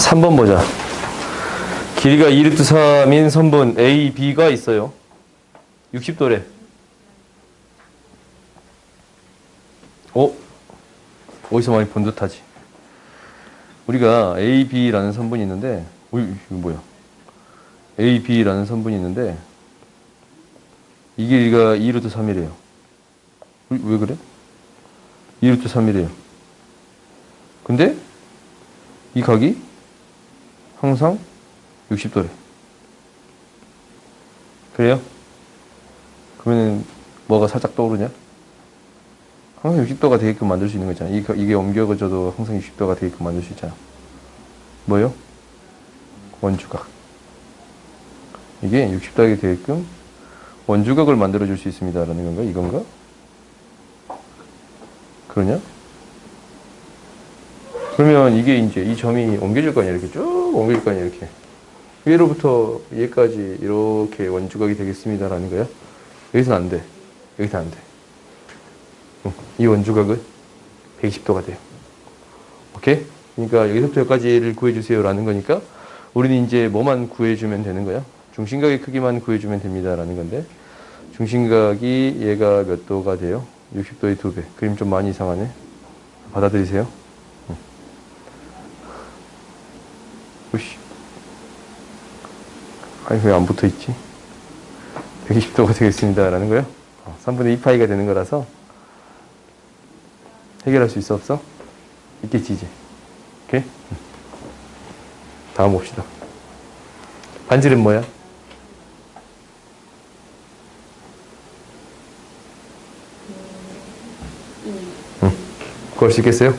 3번 보자. 길이가 2루트 3인 선분 A, B가 있어요. 60도래. 어디서 많이 본 듯하지? 우리가 A, B라는 선분이 있는데, 이거 뭐야? A, B라는 선분이 있는데, 이 길이가 2루트 3이래요. 왜 그래? 2루트 3이래요. 근데, 이 각이 항상 60도래. 그래요? 그러면 뭐가 살짝 떠오르냐? 항상 60도가 되게끔 만들 수 있는 거잖아. 이게 옮겨져도 항상 60도가 되게끔 만들 수 있잖아. 뭐요? 원주각. 이게 60도가 되게끔 원주각을 만들어줄 수 있습니다. 라는 건가? 이건가? 그러냐? 그러면 이게 이제 이 점이 옮겨질 거 아니야. 이렇게 쭉 옮겨질 거 아니야. 이렇게. 위로부터 얘까지 이렇게 원주각이 되겠습니다. 라는 거야. 여기서는 안 돼. 여기서는 안 돼. 이 원주각은 120도가 돼요. 오케이? 그러니까 여기서부터 여기까지를 구해주세요. 라는 거니까 우리는 이제 뭐만 구해주면 되는 거야? 중심각의 크기만 구해주면 됩니다. 라는 건데 중심각이 얘가 몇 도가 돼요? 60도의 2배. 그림 좀 많이 이상하네. 받아들이세요. 으씨. 아니, 왜 안 붙어 있지? 120도가 되겠습니다. 라는 거요. 3분의 2파이가 되는 거라서 해결할 수 있어, 없어? 있겠지, 이제. 오케이? 다음 봅시다. 반지름 뭐야? 구할 수 있겠어요?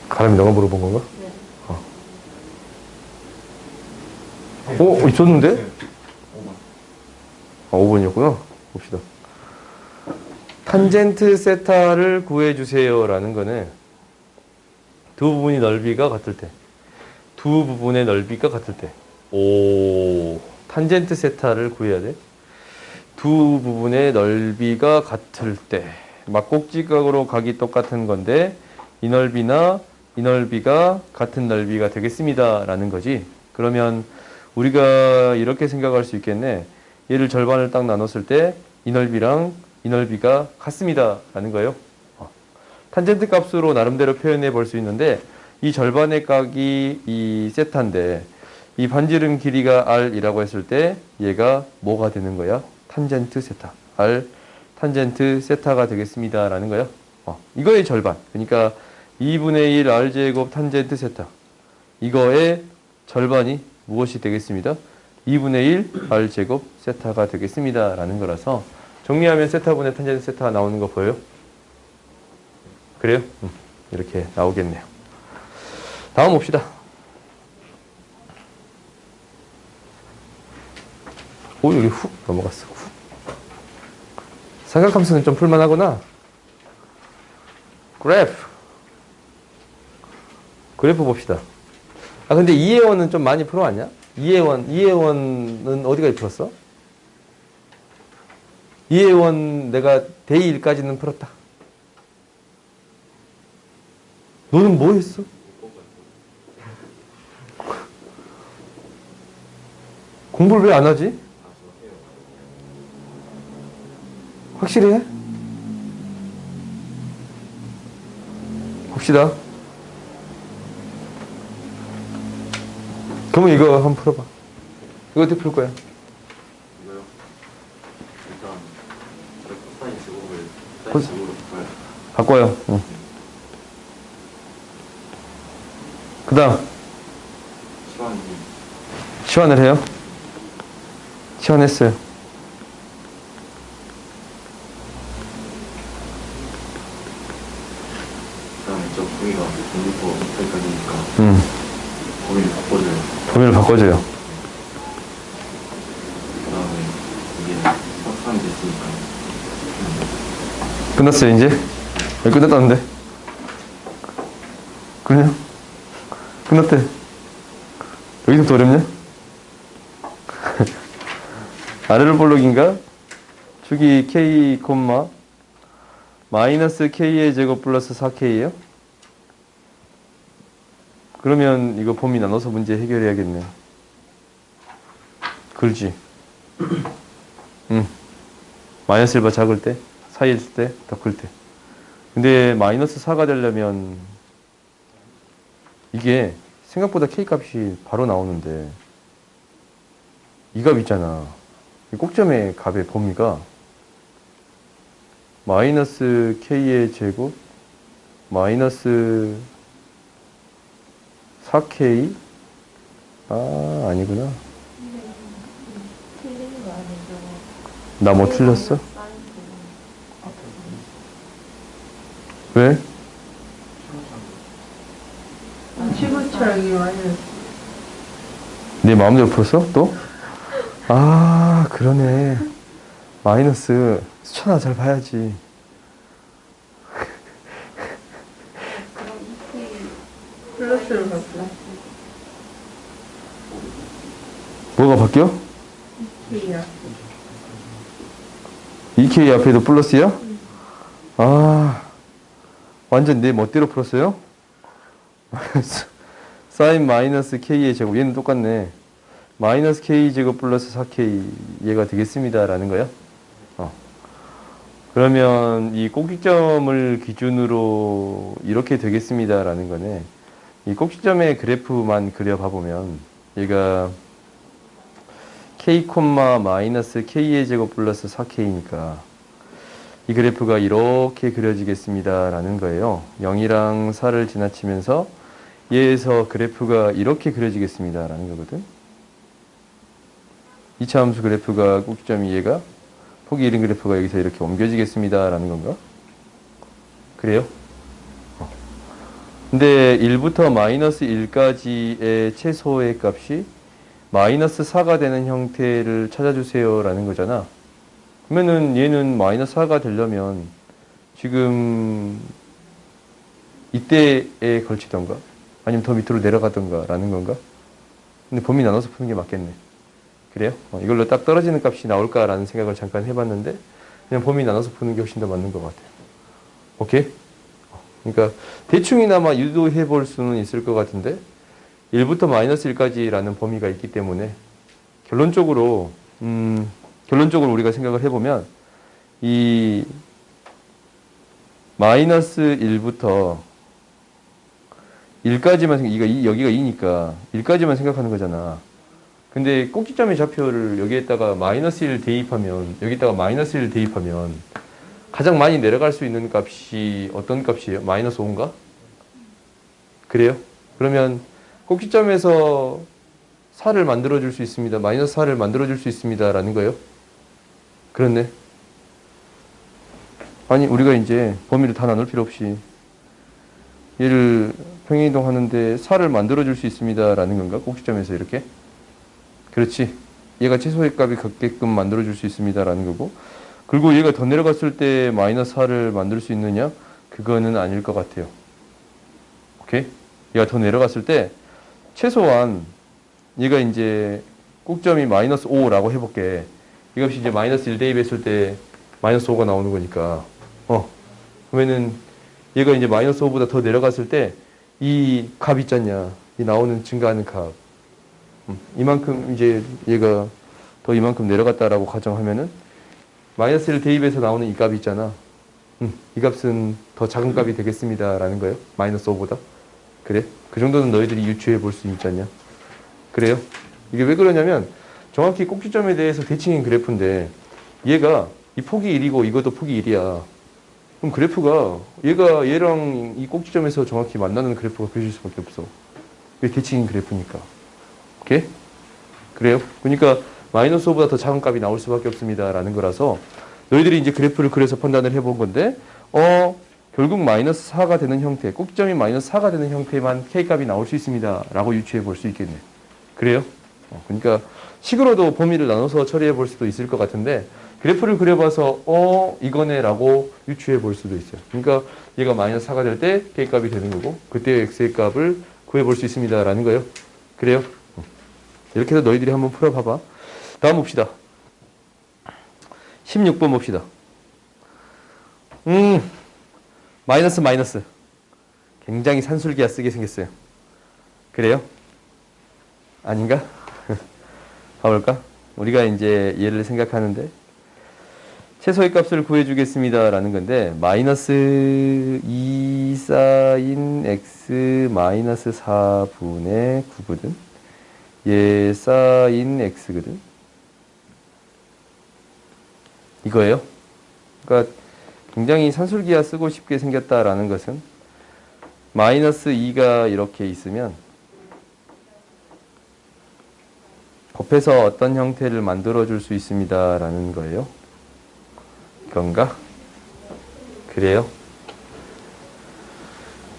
가람이 너가 물어본 건가? 네. 있었는데? 5번이었구나. 봅시다. 탄젠트 세타를 구해주세요. 라는 거는 두 부분이 넓이가 같을 때. 두 부분의 넓이가 같을 때. 탄젠트 세타를 구해야 돼. 두 부분의 넓이가 같을 때. 막곡지각으로 각이 똑같은 건데 이 넓이나 이 넓이가 같은 넓이가 되겠습니다. 라는 거지. 그러면 우리가 이렇게 생각할 수 있겠네. 얘를 절반을 딱 나눴을 때 이 넓이랑 이 넓이가 같습니다. 라는 거예요. 탄젠트 값으로 나름대로 표현해 볼 수 있는데 이 절반의 각이 이 세타인데 이 반지름 길이가 r이라고 했을 때 얘가 뭐가 되는 거야? 탄젠트 세타. r 탄젠트 세타가 되겠습니다. 라는 거예요. 이거의 절반. 그러니까 2분의 1 r제곱 탄젠트 세타. 이거의 절반이 무엇이 되겠습니다? 2분의 1 r제곱 세타가 되겠습니다. 라는 거라서 정리하면 세타분의 탄젠트 세타가 나오는 거 보여요? 그래요? 이렇게 나오겠네요. 다음 봅시다. 여기 훅 넘어갔어. 훅. 삼각함수는 좀 풀만하구나. 그래프 봅시다. 근데 2의 원은 좀 많이 풀어왔냐? 2의 원은 어디까지 풀었어? 2의 원 내가 대 1까지는 풀었다. 너는 뭐 했어? 공부를 왜 안 하지? 확실해? 봅시다. 그러면 이거 한번 풀어봐. 이거 어떻게 풀 거야? 이거요? 일단 코사인 제곱을 사인 제곱으로 바꿔요. 바꿔요. 그 다음 치환을 해요? 치환했어요. 그다음에 저 부위가 전부터 여기까지니까 범위를 바꿔줘요. 범위를 바꿔줘요. 그다음에 이게 확산이 됐으니까 끝났어요, 이제? 여기 끝났다는데? 그러냐? 끝났대. 여기서부터 어렵냐? 아래로 볼록인가? 축이 k, 마이너스 k의 제곱 플러스 4k예요? 그러면 이거 범위 나눠서 문제 해결해야겠네. 그렇지. 응. 마이너스 1보다 작을 때, 사이에 있을 때, 더 클 때. 근데 마이너스 4가 되려면 이게 생각보다 k 값이 바로 나오는데 이 값 있잖아. 이 꼭점의 값의 범위가 마이너스 k의 제곱 마이너스 4k 아니구나. 틀린 거 아니죠? 나 뭐 틀렸어? 왜? 시구처럼 이완을 내 마음대로 풀었어? 또? 아, 그러네. 마이너스 수천아 잘 봐야지. 플러스로 바꾸어. 뭐가 바뀌어? K야. 2k 앞에도 플러스야? 아, 완전 내 멋대로 풀었어요? 사인 마이너스 k의 제곱, 얘는 똑같네. 마이너스 k 제곱 플러스 4k 얘가 되겠습니다 라는 거야. 그러면 이 꼭지점을 기준으로 이렇게 되겠습니다 라는 거네. 이 꼭지점의 그래프만 그려봐 보면 얘가 k, 마이너스 k의 제곱 플러스 4k니까 이 그래프가 이렇게 그려지겠습니다 라는 거예요. 0이랑 4를 지나치면서 얘에서 그래프가 이렇게 그려지겠습니다 라는 거거든. 2차 함수 그래프가 꼭지점이 얘가 폭이 1인 그래프가 여기서 이렇게 옮겨지겠습니다 라는 건가? 그래요? 근데 1부터 마이너스 1까지의 최소의 값이 마이너스 4가 되는 형태를 찾아주세요 라는 거잖아. 그러면은 얘는 마이너스 4가 되려면 지금 이때에 걸치던가 아니면 더 밑으로 내려가던가 라는 건가? 근데 범위 나눠서 푸는 게 맞겠네. 그래요? 이걸로 딱 떨어지는 값이 나올까라는 생각을 잠깐 해봤는데 그냥 범위 나눠서 푸는 게 훨씬 더 맞는 것 같아요. 오케이? 그러니까 대충이나마 유도해 볼 수는 있을 것 같은데 1부터 마이너스 1까지라는 범위가 있기 때문에 결론적으로 우리가 생각을 해보면 이 마이너스 1부터 1까지만 여기가 2니까 1까지만 생각하는 거잖아. 근데 꼭지점의 좌표를 여기에다가 마이너스 1 대입하면 여기다가 마이너스 1 대입하면 가장 많이 내려갈 수 있는 값이 어떤 값이에요? 마이너스 5인가? 그래요? 그러면 꼭지점에서 4를 만들어줄 수 있습니다. 마이너스 4를 만들어줄 수 있습니다. 라는 거예요. 그렇네. 아니 우리가 이제 범위를 다 나눌 필요 없이 얘를 평행이동 하는데 4를 만들어줄 수 있습니다. 라는 건가? 꼭지점에서 이렇게. 그렇지. 얘가 최소의 값이 갖게끔 만들어줄 수 있습니다. 라는 거고. 그리고 얘가 더 내려갔을 때 마이너스 4를 만들 수 있느냐? 그거는 아닐 것 같아요. 오케이? 얘가 더 내려갔을 때 최소한 얘가 이제 꼭점이 마이너스 5라고 해볼게. 이 값이 이제 마이너스 1 대입했을 때 마이너스 5가 나오는 거니까. 그러면은 얘가 이제 마이너스 5보다 더 내려갔을 때 이 값 있잖냐. 이 나오는 증가하는 값. 이만큼 이제 얘가 더 이만큼 내려갔다라고 가정하면은 마이너스 1 대입해서 나오는 이 값이 있잖아. 이 값은 더 작은 값이 되겠습니다. 라는 거예요. 마이너스 5보다. 그래? 그 정도는 너희들이 유추해 볼 수 있지 않냐? 그래요? 이게 왜 그러냐면 정확히 꼭지점에 대해서 대칭인 그래프인데 얘가 이 폭이 1이고 이것도 폭이 1이야. 그럼 그래프가 얘가 얘랑 이 꼭지점에서 정확히 만나는 그래프가 그려질 수밖에 없어. 왜 대칭인 그래프니까. 오케이? 그래요? 그러니까 마이너스 5보다 더 작은 값이 나올 수밖에 없습니다. 라는 거라서 너희들이 이제 그래프를 그려서 판단을 해본 건데 결국 마이너스 4가 되는 형태, 꼭지점이 마이너스 4가 되는 형태만 K값이 나올 수 있습니다. 라고 유추해 볼 수 있겠네. 그래요? 그러니까 식으로도 범위를 나눠서 처리해 볼 수도 있을 것 같은데 그래프를 그려봐서 이거네 라고 유추해 볼 수도 있어요. 그러니까 얘가 마이너스 4가 될 때 K값이 되는 거고 그때 X의 값을 구해 볼 수 있습니다. 라는 거예요. 그래요? 이렇게 해서 너희들이 한번 풀어봐봐. 다음 봅시다. 16번 봅시다. 마이너스. 굉장히 산술기야 쓰게 생겼어요. 그래요? 아닌가? 봐볼까? 우리가 이제 얘를 생각하는데 최소의 값을 구해주겠습니다 라는 건데 마이너스 2 사인 x 마이너스 4분의 9거든. 얘 사인 x거든. 이거예요. 그러니까 굉장히 산술기하 쓰고 싶게 생겼다라는 것은 마이너스 2가 이렇게 있으면 곱해서 어떤 형태를 만들어 줄 수 있습니다 라는 거예요. 그런가? 그래요?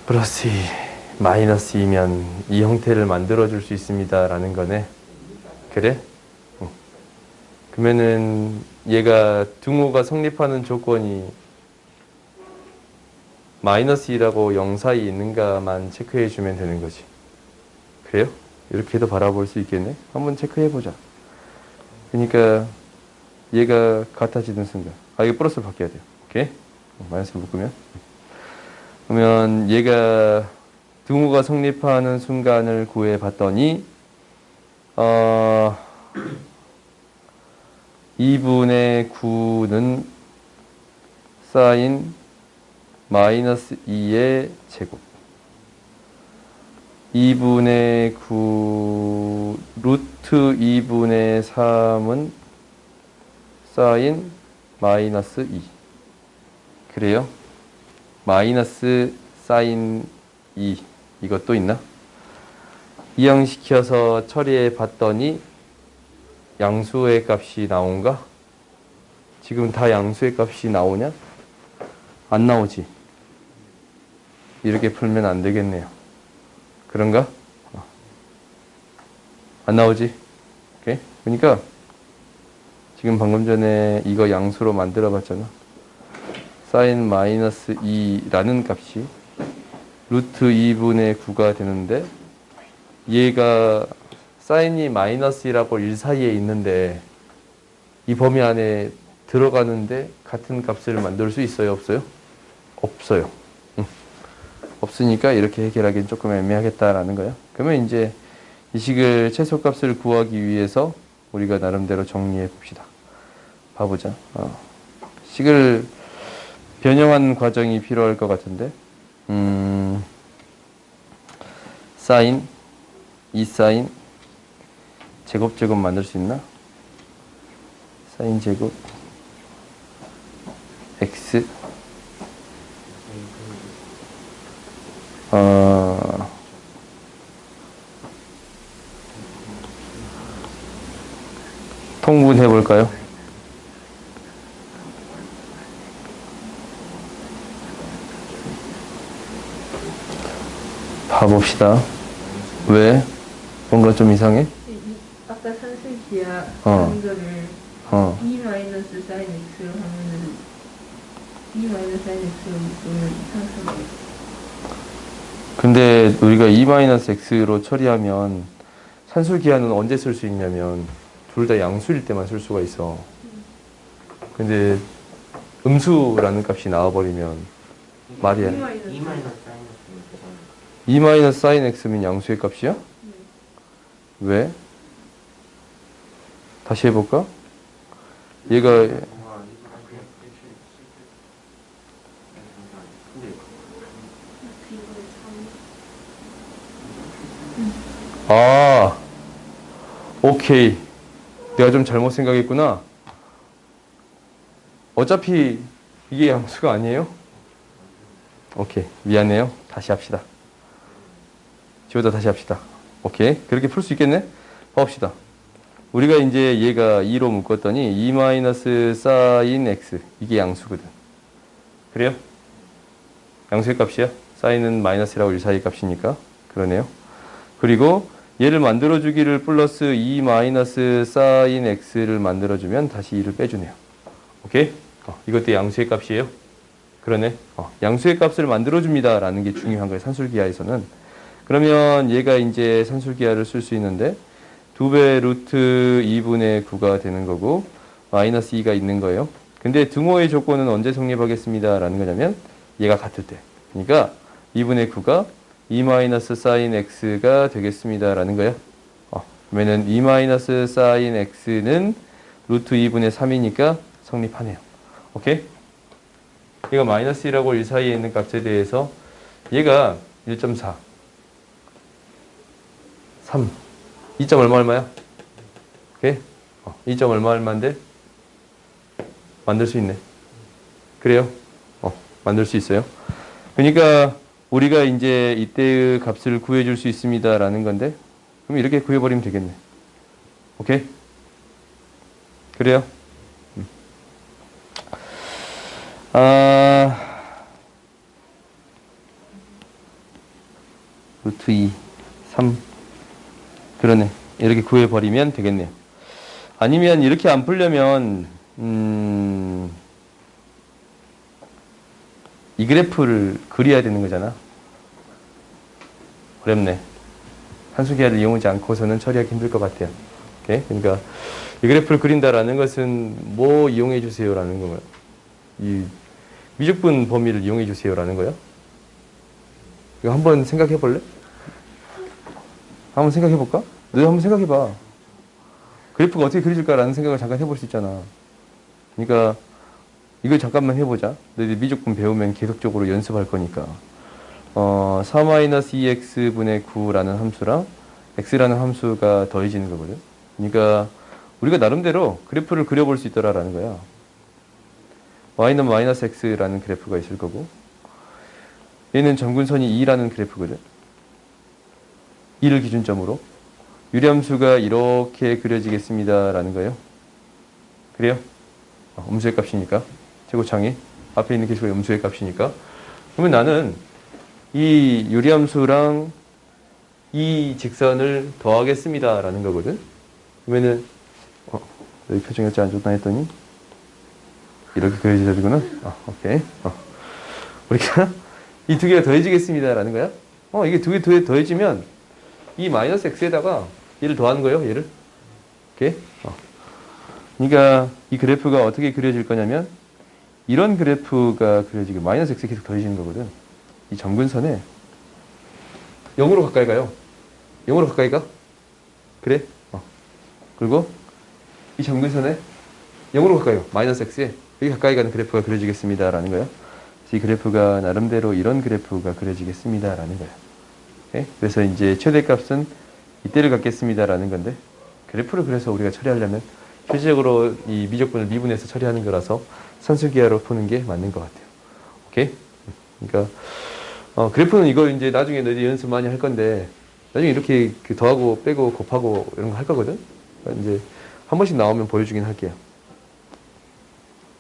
플러스 2, 마이너스 2면 이 형태를 만들어 줄 수 있습니다 라는 거네. 그래? 응. 그러면은 얘가 등호가 성립하는 조건이 마이너스 2라고 0 사이에 있는가만 체크해 주면 되는 거지. 그래요? 이렇게도 바라볼 수 있겠네. 한번 체크해 보자. 그러니까 얘가 같아지는 순간 이거 플러스로 바뀌어야 돼요. 오케이? 마이너스로 묶으면 그러면 얘가 등호가 성립하는 순간을 구해 봤더니 2분의 9는 사인 마이너스 2의 제곱 2분의 9 루트 2분의 3은 사인 마이너스 2 그래요? 마이너스 사인 2 이것도 있나? 이항시켜서 처리해 봤더니 양수의 값이 나온가? 지금 다 양수의 값이 나오냐? 안 나오지. 이렇게 풀면 안 되겠네요. 그런가? 안 나오지? 오케이? 그러니까 지금 방금 전에 이거 양수로 만들어 봤잖아. 사인 마이너스 2라는 값이 루트 2분의 9가 되는데 얘가 사인이 마이너스 2라고 1 사이에 있는데 이 범위 안에 들어가는데 같은 값을 만들 수 있어요? 없어요? 없어요. 없으니까 이렇게 해결하기는 조금 애매하겠다라는 거야. 그러면 이제 이 식을 최소값을 구하기 위해서 우리가 나름대로 정리해 봅시다. 봐보자. 식을 변형하는 과정이 필요할 것 같은데 사인 2사인 제곱 만들 수 있나? 사인 제곱 x 통분해 볼까요? 봐봅시다. 왜? 뭔가 좀 이상해? 아까 산술기하 어. 하는 거를 2 마이너스 사인 x로 하면은 2 마이너스 사인 x로 묶으면 상수가 근데 우리가 2-x로 처리하면 산술기하는 언제 쓸 수 있냐면 둘 다 양수일 때만 쓸 수가 있어. 근데 음수라는 값이 나와버리면 말이 안 돼. 2 마이너스 사인 x는 계산은 2 마이너스 사인 x면 양수의 값이야? 왜? 다시 해볼까? 얘가 오케이. 내가 좀 잘못 생각했구나. 어차피 이게 양수가 아니에요? 오케이. 미안해요. 다시 합시다. 지우다 다시 합시다. 오케이. 그렇게 풀 수 있겠네? 봐봅시다. 우리가 이제 얘가 2로 묶었더니 2 마이너스 사인 x. 이게 양수거든. 그래요? 양수의 값이야? 사인은 마이너스라고 1 사이 값이니까. 그러네요. 그리고 얘를 만들어주기를 플러스 2 마이너스 사인 x를 만들어주면 다시 2를 빼주네요. 오케이? 이것도 양수의 값이에요. 그러네. 양수의 값을 만들어줍니다. 라는 게 중요한 거예요. 산술기하에서는. 그러면 얘가 이제 산술기하를 쓸 수 있는데 2배 루트 2분의 9가 되는 거고 마이너스 2가 있는 거예요. 근데 등호의 조건은 언제 성립하겠습니다. 라는 거냐면 얘가 같을 때. 그러니까 2분의 9가 sin x가 되겠습니다. 라는 거야. 그러면은 2 sin x는 루트 2분의 3이니까 성립하네요. 오케이? 얘가 마이너스 1하고 1 사이에 있는 값에 대해서 얘가 1.4, 3, 2점 얼마 얼마야? 오케이? 2점 얼마 얼마인데? 만들 수 있네. 그래요? 만들 수 있어요. 그러니까 우리가 이제 이때의 값을 구해줄 수 있습니다. 라는 건데, 그럼 이렇게 구해버리면 되겠네. 오케이? 그래요? 루트 2, 3. 그러네. 이렇게 구해버리면 되겠네요. 아니면 이렇게 안 풀려면, 이 그래프를 그려야 되는 거잖아. 어렵네. 한수기하를 이용하지 않고서는 처리하기 힘들 것 같아요. 오케이? 그러니까 이 그래프를 그린다라는 것은 뭐 이용해 주세요라는 거예요. 이 미적분 범위를 이용해 주세요라는 거예요. 이거 한번 생각해 볼래? 한번 생각해 볼까? 너 한번 생각해 봐. 그래프가 어떻게 그려질까라는 생각을 잠깐 해볼 수 있잖아. 그러니까 이걸 잠깐만 해보자. 너희들 미적분 배우면 계속적으로 연습할 거니까. 4-2x분의 9라는 함수랑 x라는 함수가 더해지는 거거든. 그러니까 우리가 나름대로 그래프를 그려볼 수 있더라라는 거야. y는 마이너스 x라는 그래프가 있을 거고, 얘는 점근선이 2라는 그래프거든. 2를 기준점으로 유리함수가 이렇게 그려지겠습니다라는 거예요. 그래요? 음수의 값이니까. 최고창이 앞에 있는 계수가 음수의 값이니까. 그러면 나는 이 유리함수랑 이 직선을 더하겠습니다 라는 거거든. 그러면은 너희 표정이 어찌 안 좋나 했더니 이렇게 그려져야 되구나. 오케이. 우리가 이 두 개가 더해지겠습니다 라는 거야. 이게 두 개 더해지면 이 마이너스 x에다가 얘를 더하는 거예요. 얘를. 오케이. 그러니까 이 그래프가 어떻게 그려질 거냐면 이런 그래프가 그려지게 마이너스 x에 계속 더해지는 거거든. 이 점근선에 0으로 가까이 가요. 0으로 가까이 가? 그래? 그리고 이 점근선에 0으로 가까이 가. 마이너스 x에 여기 가까이 가는 그래프가 그려지겠습니다 라는 거예요. 그래서 이 그래프가 나름대로 이런 그래프가 그려지겠습니다 라는 거예요. 오케이? 그래서 이제 최대값은 이때를 갖겠습니다 라는 건데, 그래프를 그래서 우리가 처리하려면 실질적으로 이 미적분을 미분해서 처리하는 거라서 산술기하로 푸는 게 맞는 것 같아요. 오케이? 그러니까 그래프는 이거 이제 나중에 너희들 연습 많이 할 건데, 나중에 이렇게 더하고 빼고 곱하고 이런 거 할 거거든. 그러니까 이제 한 번씩 나오면 보여주긴 할게요.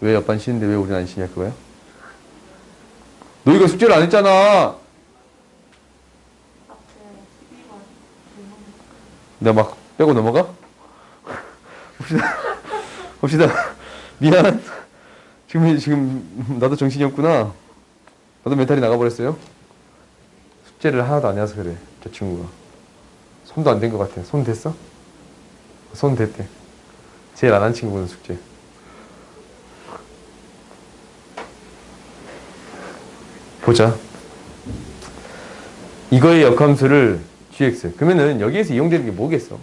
왜 옆반 쉬는데 왜 우리는 안 쉬냐 그거야? 너 이거 숙제를 안 했잖아. 내가 막 빼고 넘어가? 봅시다. 미안. 지금 나도 정신이 없구나. 나도 멘탈이 나가버렸어요. 숙제를 하나도 안 해서 그래. 저 친구가. 손도 안 댄 것 같아. 손 됐어? 손 됐대. 제일 안 한 친구는 숙제. 보자. 이거의 역함수를 gx. 그러면은 여기에서 이용되는 게 뭐겠어?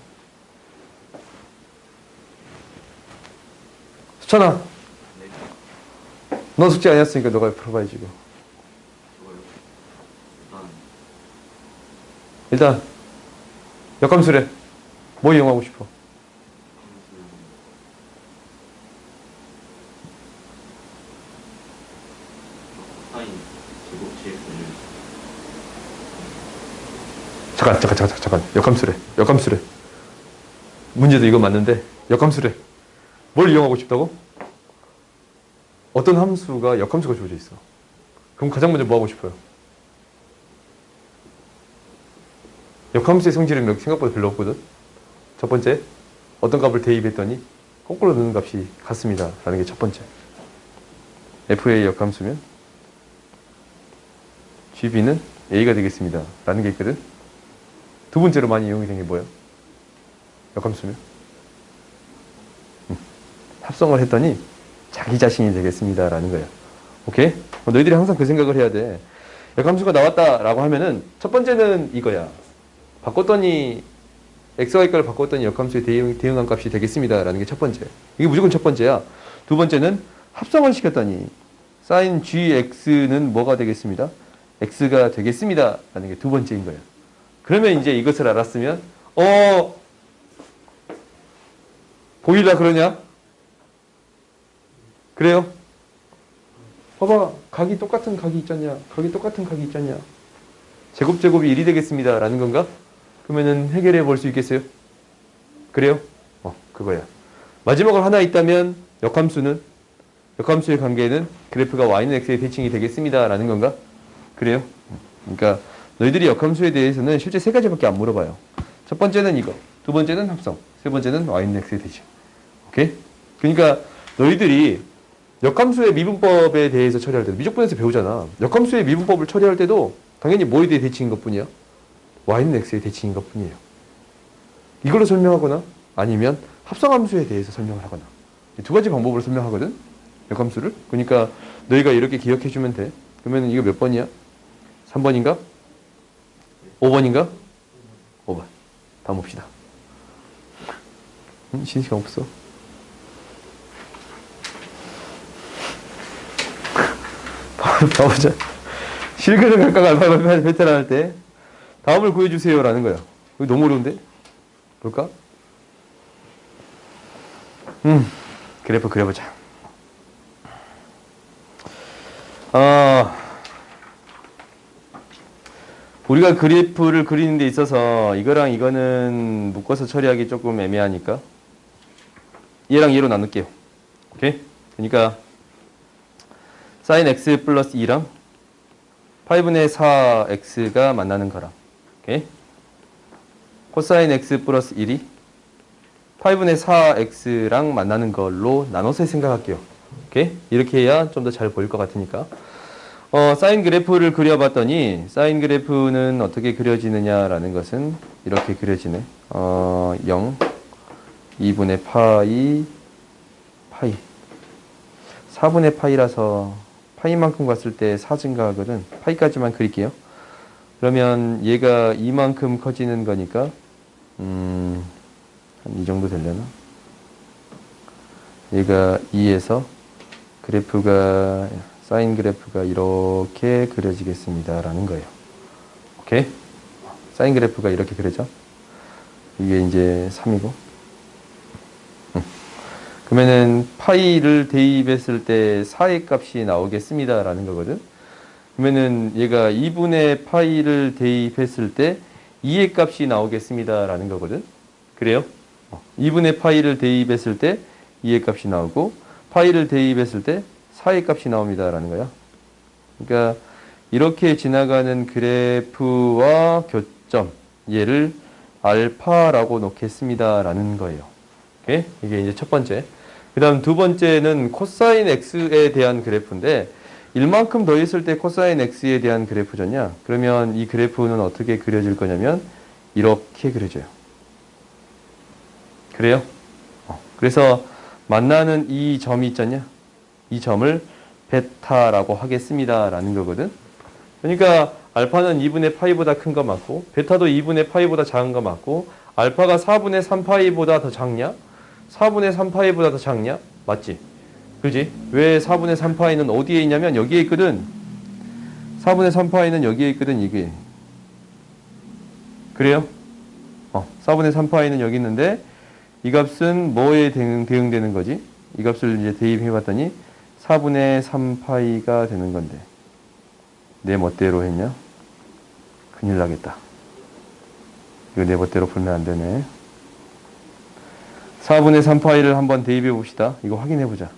수찬아. 너 숙제 안 했으니까 너가 풀어봐야지 이거. 일단 역함수래. 뭐 이용하고 싶어? 잠깐. 역함수래. 문제도 이거 맞는데 역함수래. 뭘 이용하고 싶다고? 어떤 함수가 역함수가 주어져 있어. 그럼 가장 먼저 뭐 하고 싶어요? 역함수의 성질은 생각보다 별로 없거든. 첫 번째, 어떤 값을 대입했더니 거꾸로 넣는 값이 같습니다 라는 게 첫 번째. FA 역함수면 GB는 A가 되겠습니다 라는 게 있거든. 두 번째로 많이 이용이 되는 게 뭐예요? 역함수면 합성을 했더니 자기 자신이 되겠습니다 라는 거예요. 오케이? 너희들이 항상 그 생각을 해야 돼. 역함수가 나왔다라고 하면은 첫 번째는 이거야. 바꿨더니 x와 y값을 바꿨더니 역함수의 대응한 값이 되겠습니다라는 게 첫 번째. 이게 무조건 첫 번째야. 두 번째는 합성을 시켰더니 sin gx는 뭐가 되겠습니다? x가 되겠습니다라는 게 두 번째인 거야. 그러면 이제 이것을 알았으면 보일라 그러냐? 그래요? 봐봐. 각이 똑같은 각이 있잖냐? 각이 똑같은 각이 있잖냐? 제곱이 1이 되겠습니다. 라는 건가? 그러면은 해결해 볼 수 있겠어요? 그래요? 그거야. 마지막으로 하나 있다면 역함수의 관계는 그래프가 y는 x의 대칭이 되겠습니다. 라는 건가? 그래요? 그러니까 너희들이 역함수에 대해서는 실제 세 가지밖에 안 물어봐요. 첫 번째는 이거, 두 번째는 합성, 세 번째는 y는 x의 대칭. 오케이? 그러니까 너희들이 역함수의 미분법에 대해서 처리할 때도 미적분에서 배우잖아. 역함수의 미분법을 처리할 때도 당연히 뭐에 대해 대칭인 것뿐이야? y는 x의 대칭인 것뿐이에요. 이걸로 설명하거나 아니면 합성함수에 대해서 설명을 하거나 이 두 가지 방법으로 설명하거든. 역함수를. 그러니까 너희가 이렇게 기억해주면 돼. 그러면 이거 몇 번이야? 3번인가? 5번인가? 5번. 다음 봅시다. 쉬는 시간 없어. 봐보자. 실근을 각각 알파 베타를 할 때 답을 구해주세요 라는 거야. 이거 너무 어려운데? 볼까? 그래프 그려보자. 우리가 그래프를 그리는 데 있어서 이거랑 이거는 묶어서 처리하기 조금 애매하니까 얘랑 얘로 나눌게요. 오케이? 그러니까 sin x 플러스 2랑 8분의 4x가 만나는 거랑 오케이? 코사인 x 플러스 1이 8분의 4x랑 만나는 걸로 나눠서 생각할게요. 오케이? 이렇게 해야 좀 더 잘 보일 것 같으니까. 사인 그래프를 그려봤더니 사인 그래프는 어떻게 그려지느냐라는 것은 이렇게 그려지네. 0, 2분의 파이, 4분의 파이라서 파이만큼 갔을 때 4 증가하거든. 파이까지만 그릴게요. 그러면 얘가 이만큼 커지는 거니까 한 이 정도 되려나? 얘가 2에서 그래프가 사인 그래프가 이렇게 그려지겠습니다 라는 거예요. 오케이? 사인 그래프가 이렇게 그려져. 이게 이제 3이고 그러면은 파이를 대입했을 때 4의 값이 나오겠습니다 라는 거거든. 그러면은 얘가 2분의 파이를 대입했을 때 2의 값이 나오겠습니다 라는 거거든. 그래요? 2분의 파이를 대입했을 때 2의 값이 나오고 파이를 대입했을 때 4의 값이 나옵니다 라는 거야. 그러니까 이렇게 지나가는 그래프와 교점 얘를 알파라고 놓겠습니다 라는 거예요. 오케이? 이게 이제 첫 번째. 그 다음 두 번째는 코사인 x에 대한 그래프인데 1만큼 더했을 때 코사인 x에 대한 그래프잖냐. 그러면 이 그래프는 어떻게 그려질 거냐면 이렇게 그려져요. 그래요? 그래서 만나는 이 점이 있잖냐. 이 점을 베타라고 하겠습니다 라는 거거든. 그러니까 알파는 2분의 파이보다 큰 거 맞고 베타도 2분의 파이보다 작은 거 맞고 알파가 4분의 3파이보다 더 작냐? 4분의 3파이보다 더 작냐? 맞지? 그지? 왜 4분의 3파이는 어디에 있냐면 여기에 있거든. 4분의 3파이는 여기에 있거든. 이게 그래요? 4분의 3파이는 여기 있는데 이 값은 뭐에 대응되는 거지? 이 값을 이제 대입해 봤더니 4분의 3파이가 되는 건데 내 멋대로 했냐? 큰일 나겠다. 이거 내 멋대로 풀면 안 되네. 4분의 3파이를 한번 대입해 봅시다. 이거 확인해 보자.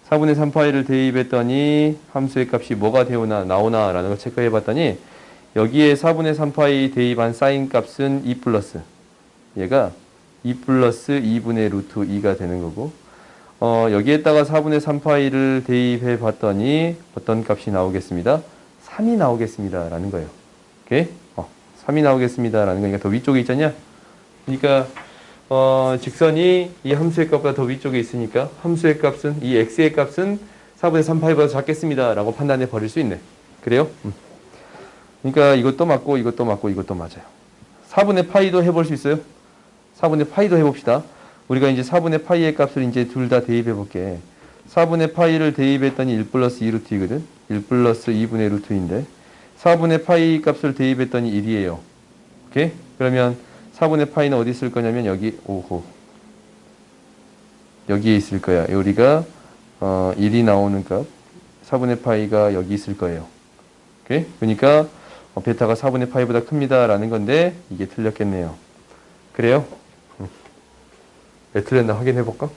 4분의 3파이를 대입했더니 함수의 값이 뭐가 나오나 라는 걸 체크해 봤더니 여기에 4분의 3파이 대입한 사인 값은 2 플러스 얘가 2 플러스 2분의 루트 2가 되는 거고 여기에다가 4분의 3파이를 대입해 봤더니 어떤 값이 나오겠습니다? 3이 나오겠습니다 라는 거예요. 오케이? 3이 나오겠습니다 라는 거니까 더 위쪽에 있잖냐? 그러니까 직선이 이 함수의 값보다 더 위쪽에 있으니까 함수의 값은 이 x의 값은 4분의 3파이보다 작겠습니다 라고 판단해 버릴 수 있네. 그래요? 그러니까 이것도 맞고 이것도 맞고 이것도 맞아요. 4분의 파이도 해볼 수 있어요? 4분의 파이도 해봅시다. 우리가 이제 4분의 파이의 값을 이제 둘 다 대입해 볼게. 4분의 파이를 대입했더니 1 플러스 2 루트이거든. 1 플러스 2분의 루트인데 4분의 파이 값을 대입했더니 1이에요. 오케이? 그러면 4분의 파이는 어디 있을 거냐면 여기 오호. 여기에 있을 거야. 우리가 1이 나오는 값 4분의 파이가 여기 있을 거예요. 오케이? 그러니까 베타가 4분의 파이보다 큽니다 라는 건데 이게 틀렸겠네요. 그래요? 왜 틀렸나 확인해 볼까?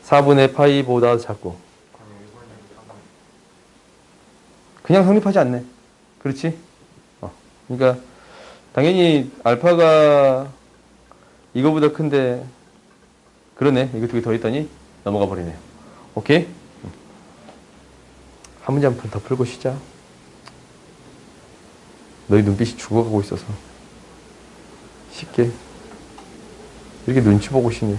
4분의 파이보다 작고 그냥 성립하지 않네. 그렇지? 그러니까 당연히 알파가 이거보다 큰데 그러네. 이거 두 개 더 있더니 넘어가 버리네요. 오케이? 한 문제 한 번 더 풀고 쉬자. 너희 눈빛이 죽어가고 있어서 쉽게 이렇게 눈치 보고 쉬네.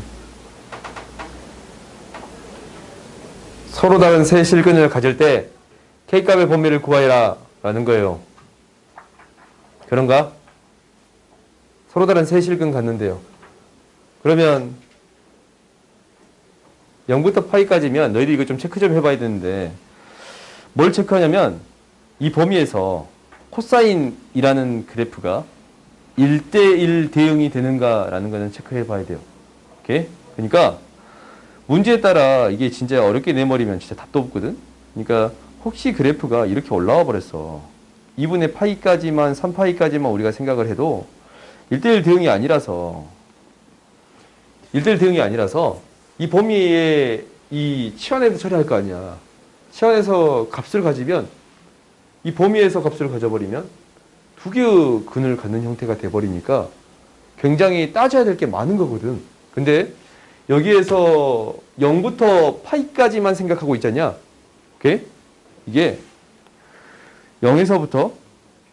서로 다른 세 실근을 가질 때 K값의 범위를 구하여라 라는 거예요. 그런가? 서로 다른 세 실근 갖는데요. 그러면 0부터 파이까지면 너희들 이거 좀 체크 좀 해봐야 되는데 뭘 체크하냐면 이 범위에서 코사인이라는 그래프가 1대1 대응이 되는가라는 거는 체크해 봐야 돼요. 오케이? 그러니까 문제에 따라 이게 진짜 어렵게 내버리면 진짜 답도 없거든? 그러니까 혹시 그래프가 이렇게 올라와 버렸어. 2분의 파이까지만 3파이까지만 우리가 생각을 해도 1대1 대응이 아니라서 이 범위에 이 치환에서 처리할 거 아니야. 치환에서 값을 가지면 이 범위에서 값을 가져버리면 두 개의 근을 갖는 형태가 돼버리니까 굉장히 따져야 될 게 많은 거거든. 근데 여기에서 0부터 파이까지만 생각하고 있잖냐. 오케이? 이게 0에서부터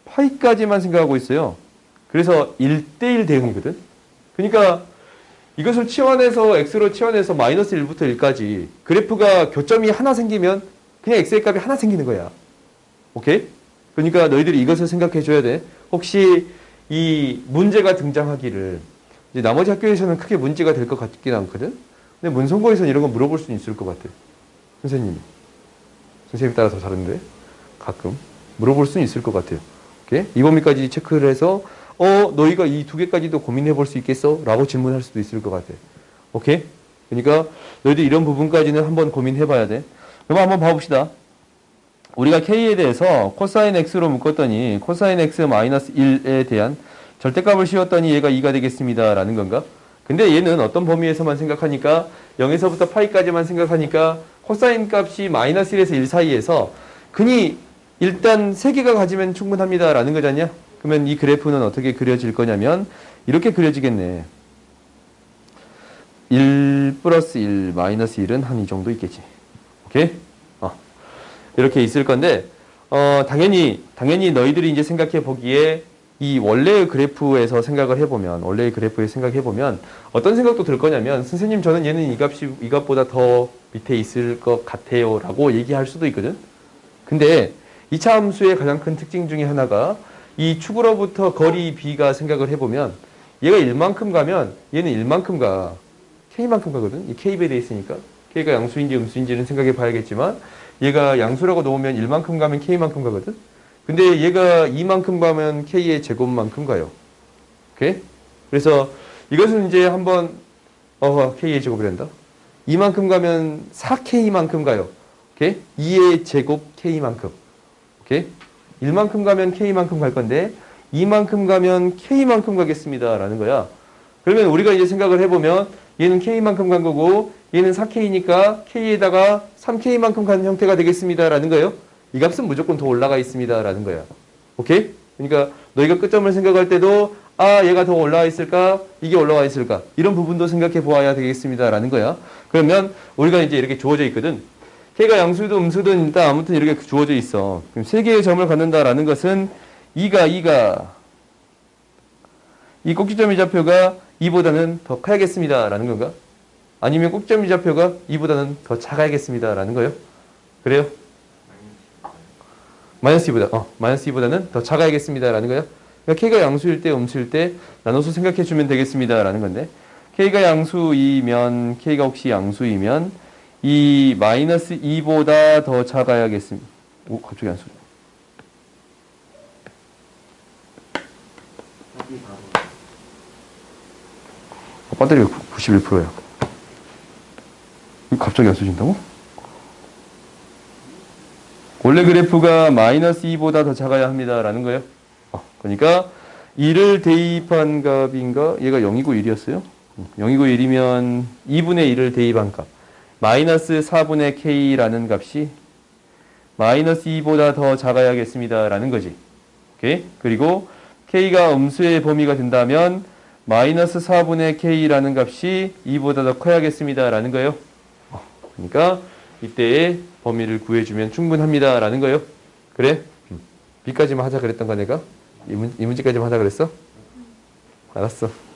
파이까지만 생각하고 있어요. 그래서 1대1 대응이거든. 그러니까 이것을 치환해서 x로 치환해서 마이너스 1부터 1까지 그래프가 교점이 하나 생기면 그냥 x의 값이 하나 생기는 거야. 오케이? 그러니까 너희들이 이것을 생각해 줘야 돼. 혹시 이 문제가 등장하기를 이제 나머지 학교에서는 크게 문제가 될 것 같긴 않거든. 근데 문성고에서는 이런 거 물어볼 수는 있을 것 같아. 선생님 따라 더 다른데 가끔 물어볼 수는 있을 것 같아요. 오케이? 이 범위까지 체크를 해서 너희가 이 두 개까지도 고민해 볼 수 있겠어? 라고 질문할 수도 있을 것 같아. 오케이? 그러니까 너희들 이런 부분까지는 한번 고민해 봐야 돼. 그럼 한번 봐봅시다. 우리가 K에 대해서 코사인 X로 묶었더니 코사인 X 마이너스 1에 대한 절대값을 씌웠더니 얘가 2가 되겠습니다. 라는 건가? 근데 얘는 어떤 범위에서만 생각하니까 0에서부터 파이까지만 생각하니까 코사인 값이 마이너스 1에서 1 사이에서 근이 일단 3개가 가지면 충분합니다. 라는 거잖냐? 그러면 이 그래프는 어떻게 그려질 거냐면 이렇게 그려지겠네. 1 플러스 1 마이너스 1은 한 이 정도 있겠지. 오케이? 이렇게 있을 건데 당연히 너희들이 이제 생각해 보기에 이 원래의 그래프에서 생각을 해보면 어떤 생각도 들 거냐면 선생님 저는 얘는 이 값보다 더 밑에 있을 것 같아요 라고 얘기할 수도 있거든. 근데 이차 함수의 가장 큰 특징 중에 하나가 이 축으로부터 거리 b가 생각을 해보면 얘가 1만큼 가면 얘는 1만큼 가. k만큼 가거든. 이 k배에 돼 있으니까. k가 양수인지 음수인지는 생각해 봐야겠지만 얘가 양수라고 놓으면 1만큼 가면 k만큼 가거든. 근데 얘가 2만큼 가면 k의 제곱만큼 가요. 오케이? 그래서 이것은 이제 한번 k의 제곱이란다. 2만큼 가면 4k만큼 가요. 오케이? 2의 제곱 k만큼. 오케이? 1만큼 가면 k만큼 갈 건데 2만큼 가면 k만큼 가겠습니다. 라는 거야. 그러면 우리가 이제 생각을 해보면 얘는 k만큼 간 거고 얘는 4k니까 k에다가 3k만큼 가는 형태가 되겠습니다. 라는 거예요. 이 값은 무조건 더 올라가 있습니다. 라는 거야. 오케이? 그러니까 너희가 끝점을 생각할 때도 얘가 더 올라와 있을까? 이게 올라와 있을까? 이런 부분도 생각해 보아야 되겠습니다. 라는 거야. 그러면 우리가 이제 이렇게 주어져 있거든. k가 양수든 음수든 일단 아무튼 이렇게 주어져 있어. 그럼 세 개의 점을 갖는다라는 것은 이 꼭지점의 좌표가 2보다는 더 커야겠습니다. 라는 건가? 아니면 꼭지점의 좌표가 2보다는 더 작아야겠습니다. 라는 거예요? 그래요? 마이너스 2보다, 마이너스 2보다는 더 작아야겠습니다. 라는 거예요. 그러니까 K가 양수일 때, 음수일 때 나눠서 생각해 주면 되겠습니다. 라는 건데, K가 양수이면, K가 혹시 양수이면, 이 마이너스 2보다 더 작아야겠습니다. 오, 갑자기 안 쏘죠. 답이 바로 배터리가 91%예요. 갑자기 안 쏘진다고? 원래 그래프가 마이너스 2보다 더 작아야 합니다. 라는 거예요. 그러니까 1을 대입한 값인가? 얘가 0이고 1이었어요. 0이고 1이면 2분의 1을 대입한 값. 마이너스 4분의 K라는 값이 마이너스 2보다 더 작아야겠습니다. 라는 거지. 오케이? 그리고 K가 음수의 범위가 된다면 마이너스 4분의 K라는 값이 2보다 더 커야겠습니다. 라는 거예요. 그러니까 이때의 범위를 구해주면 충분합니다. 라는 거예요. 그래? B까지만 하자 그랬던 거 내가? 이 문제까지만 하자 그랬어? 알았어.